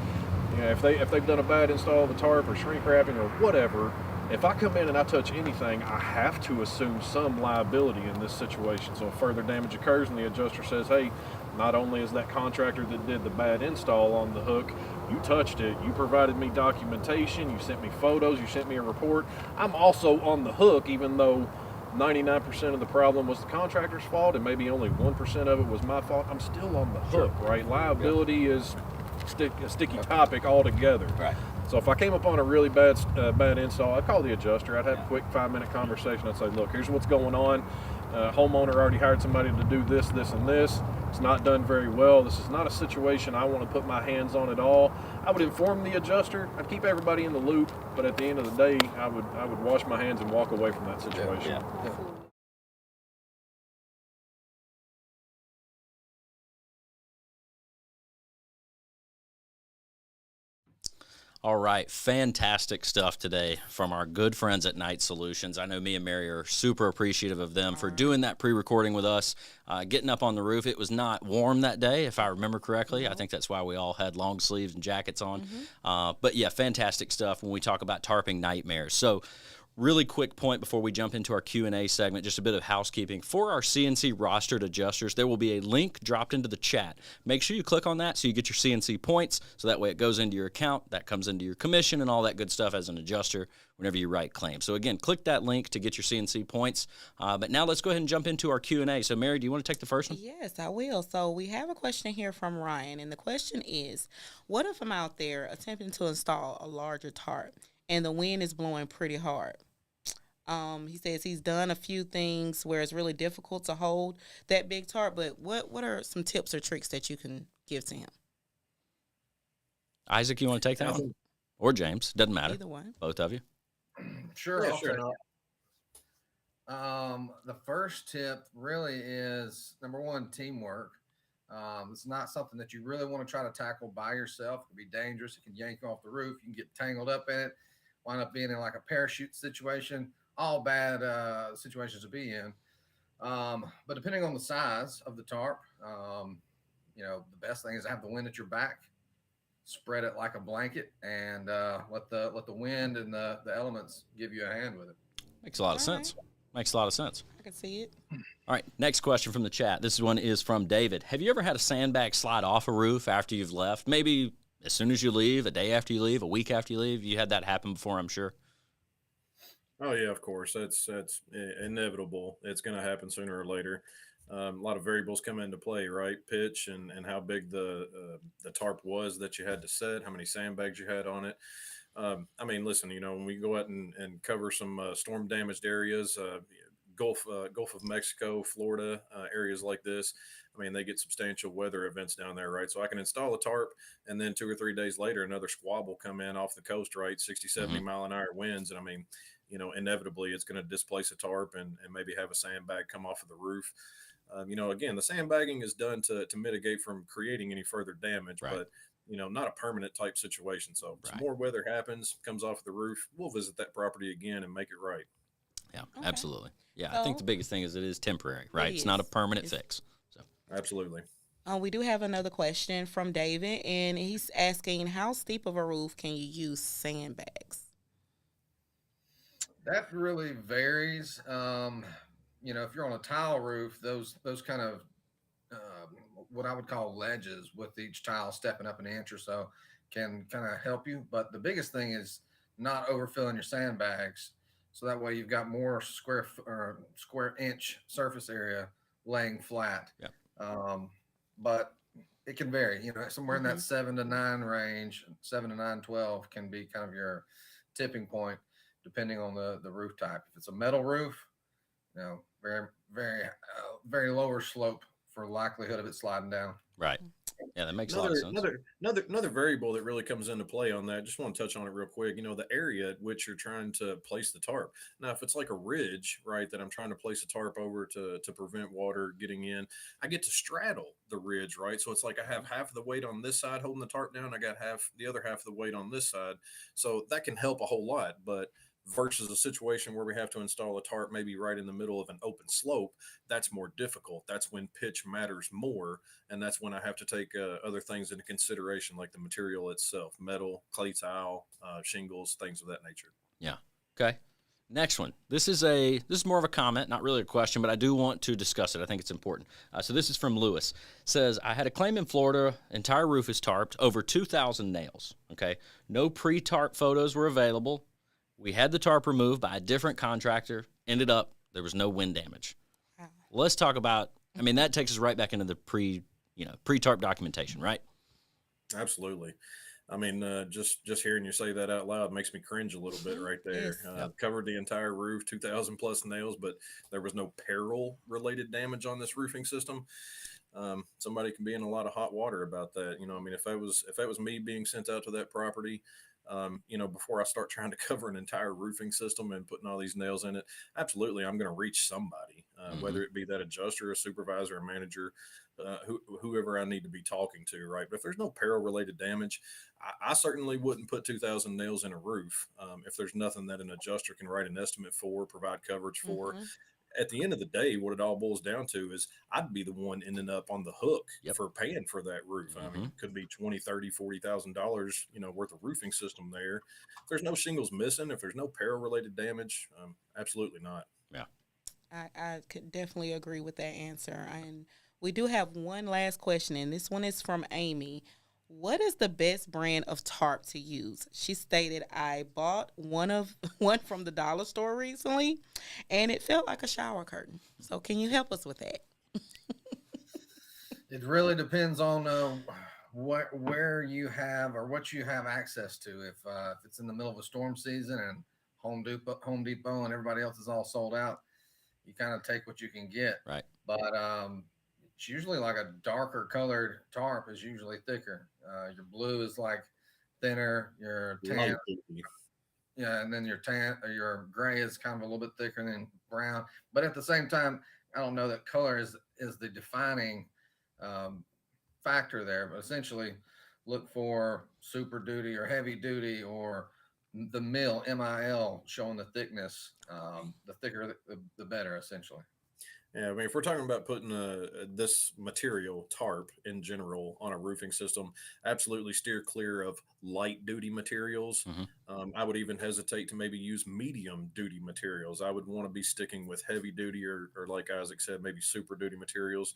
You know, if they've done a bad install of the tarp or shrink wrapping or whatever, if I come in and I touch anything, I have to assume some liability in this situation. So if further damage occurs and the adjuster says, hey, not only is that contractor that did the bad install on the hook, you touched it, you provided me documentation, you sent me photos, you sent me a report, I'm also on the hook, even though 99% of the problem was the contractor's fault and maybe only 1% of it was my fault, I'm still on the hook, right? Liability is a sticky topic altogether. Right. So if I came upon a really bad install, I'd call the adjuster. I'd have a quick 5-minute conversation. I'd say, look, here's what's going on. Homeowner already hired somebody to do this, this, and this. It's not done very well. This is not a situation I want to put my hands on at all. I would inform the adjuster. I'd keep everybody in the loop, but at the end of the day, I would wash my hands and walk away from that situation. Yeah. All right, fantastic stuff today from our good friends at Knight Solutions. I know me and Mary are super appreciative of them for doing that pre-recording with us, getting up on the roof. It was not warm that day, if I remember correctly. I think that's why we all had long sleeves and jackets on. But yeah, fantastic stuff when we talk about Tarping Knight-mares. So really quick point before we jump into our Q&A segment, just a bit of housekeeping. For our CNC rostered adjusters, there will be a link dropped into the chat. Make sure you click on that so you get your CNC points, so that way it goes into your account, that comes into your commission and all that good stuff as an adjuster whenever you write claims. So again, click that link to get your CNC points. But now let's go ahead and jump into our Q&A. So Mary, do you want to take the first one? Yes, I will. So we have a question here from Ryan, and the question is, what if I'm out there attempting to install a larger tarp and the wind is blowing pretty hard? He says he's done a few things where it's really difficult to hold that big tarp, but what are some tips or tricks that you can give to him? Isaac, you want to take that one? Or James, doesn't matter. Either one. Both of you. Sure, Yeah, I'll sure. take it. The first tip really is, number one, teamwork. It's not something that you really want to try to tackle by yourself. It can be dangerous. It can yank you off the roof. You can get tangled up in it, wind up being in like a parachute situation. All bad situations to be in. But depending on the size of the tarp, the best thing is to have the wind at your back, spread it like a blanket, and let the wind and the elements give you a hand with it. Makes a lot of sense. Makes a lot of sense. I can see it. All right, next question from the chat. This one is from David. Have you ever had a sandbag slide off a roof after you've left? Maybe as soon as you leave, a day after you leave, a week after you leave? You had that happen before, I'm sure. Oh yeah, of course. That's inevitable. It's going to happen sooner or later. A lot of variables come into play, right? Pitch and how big the tarp was that you had to set, how many sandbags you had on it. I mean, listen, when we go out and cover some storm damaged areas, Gulf of Mexico, Florida, areas like this, I mean, they get substantial weather events down there, right? So I can install a tarp, and then 2 or 3 days later, another squab will come in off the coast, right? 60, 70 mile an hour winds. And I mean, inevitably it's going to displace a tarp and maybe have a sandbag come off of the roof. Again, the sandbagging is done to mitigate from creating any further damage, but not a permanent type situation. So some more weather happens, comes off the roof, we'll visit that property again and make it right. Yeah, absolutely. Yeah, I think the biggest thing is it is temporary, right? It's not a permanent fix. So absolutely. We do have another question from David, and he's asking, how steep of a roof can you use sandbags? That really varies. If you're on a tile roof, those kind of what I would call ledges with each tile stepping up an inch or so can kind of help you. But the biggest thing is not overfilling your sandbags, so that way you've got more square inch surface area laying flat. Yeah. But it can vary. Somewhere in that 7 to 9 range, 7 to 9, 12 can be kind of your tipping point, depending on the roof type. If it's a metal roof, very, very, very lower slope for likelihood of it sliding down. Right. Yeah, that makes a lot of sense. Another variable that really comes into play on that, just want to touch on it real quick, the area at which you're trying to place the tarp. Now, if it's like a ridge, right, that I'm trying to place a tarp over to prevent water getting in, I get to straddle the ridge, right? So it's like I have half of the weight on this side holding the tarp down. I got the other half of the weight on this side. So that can help a whole lot. But versus a situation where we have to install a tarp maybe right in the middle of an open slope, that's more difficult. That's when pitch matters more, and that's when I have to take other things into consideration, like the material itself, metal, clay tile, shingles, things of that nature. Yeah. Okay. Next one. This is more of a comment, not really a question, but I do want to discuss it. I think it's important. So this is from Lewis. Says, I had a claim in Florida. Entire roof is tarped. Over 2,000 nails. Okay. No pre-tarp photos were available. We had the tarp removed by a different contractor. Ended up There was no wind damage. Let's talk about, I mean, that takes us right back into the pre-tarp documentation, right? Absolutely. I mean, just hearing you say that out loud makes me cringe a little bit right there. Yes. Covered the entire roof, 2,000 plus nails, but there was no peril related damage on this roofing system. Somebody can be in a lot of hot water about that. I mean, if that was me being sent out to that property, before I start trying to cover an entire roofing system and putting all these nails in it, absolutely, I'm going to reach somebody, whether it be that adjuster, a supervisor, a manager, whoever I need to be talking to, right? But if there's no peril related damage, I certainly wouldn't put 2,000 nails in a roof if there's nothing that an adjuster can write an estimate for, provide coverage for. At the end of the day, what it all boils down to is I'd be the one ending up on the hook for paying for that roof. I mean, it could be $20,000, $30,000, $40,000, worth of roofing system there. If there's no shingles missing, if there's no peril related damage, absolutely not. Yeah. I could definitely agree with that answer. And we do have one last question, and this one is from Amy. What is the best brand of tarp to use? She stated, I bought one from the dollar store recently, and it felt like a shower curtain. So can you help us with that? It really depends on where you have or what you have access to. If it's in the middle of a storm season and Home Depot and everybody else is all sold out, you kind of take what you can get. Right. But it's usually like a darker colored tarp is usually thicker. Your blue is like thinner. Your tan, and then your tan or your gray is kind of a little bit thicker than brown. But at the same time, I don't know that color is the defining factor there. But essentially, look for super duty or heavy duty or the MIL showing the thickness. The thicker, the better, essentially. Yeah, I mean, if we're talking about putting this material, tarp in general, on a roofing system, absolutely steer clear of light duty materials. I would even hesitate to maybe use medium duty materials. I would want to be sticking with heavy duty or like Isaac said, maybe super duty materials.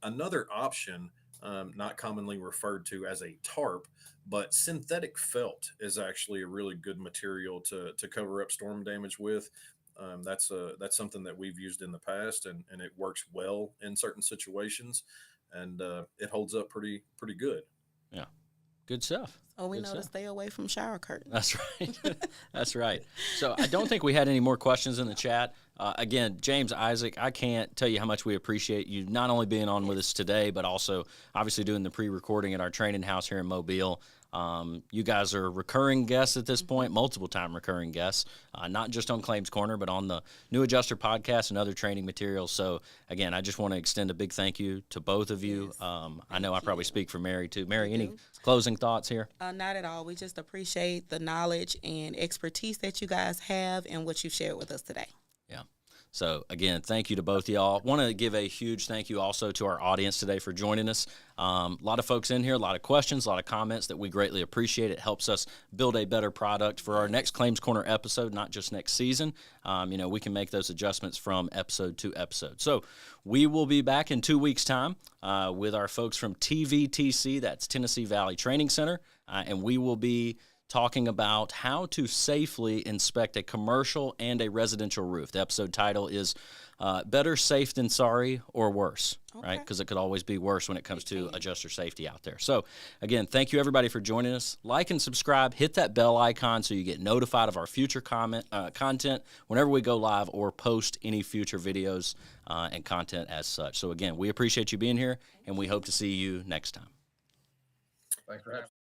Another option, not commonly referred to as a tarp, but synthetic felt is actually a really good material to cover up storm damage with. That's something that we've used in the past, and it works well in certain situations, and it holds up pretty good. Yeah, good stuff. So we Good know stuff. to stay away from shower curtains. That's right. That's right. So I don't think we had any more questions in the chat. Again, James, Isaac, I can't tell you how much we appreciate you not only being on with us today, but also obviously doing the pre-recording at our training house here in Mobile. You guys are recurring guests at this point, multiple time recurring guests, not just on Claims Corner, but on the New Adjuster podcast and other training materials. So again, I just want to extend a big thank you to both of you. I know I probably speak for Mary too. Mary, any closing thoughts here? Not at all. We just appreciate the knowledge and expertise that you guys have and what you've shared with us today. Yeah. So, again, thank you to both of y'all. Want to give a huge thank you also to our audience today for joining us. A lot of folks in here, a lot of questions, a lot of comments that we greatly appreciate. It helps us build a better product for our next Claims Corner episode, not just next season. We can make those adjustments from episode to episode. So we will be back in 2 weeks' time with our folks from TVTC, that's Tennessee Valley Training Center, and we will be talking about how to safely inspect a commercial and a residential roof. The episode title is Better Safe Than Sorry or Worse, right? Because it could always be worse when it comes to adjuster safety out there. So, again, thank you, everybody, for joining us. Like and subscribe. Hit that bell icon so you get notified of our future content whenever we go live or post any future videos and content as such. So, again, we appreciate you being here, and we hope to see you next time. Thanks for having me.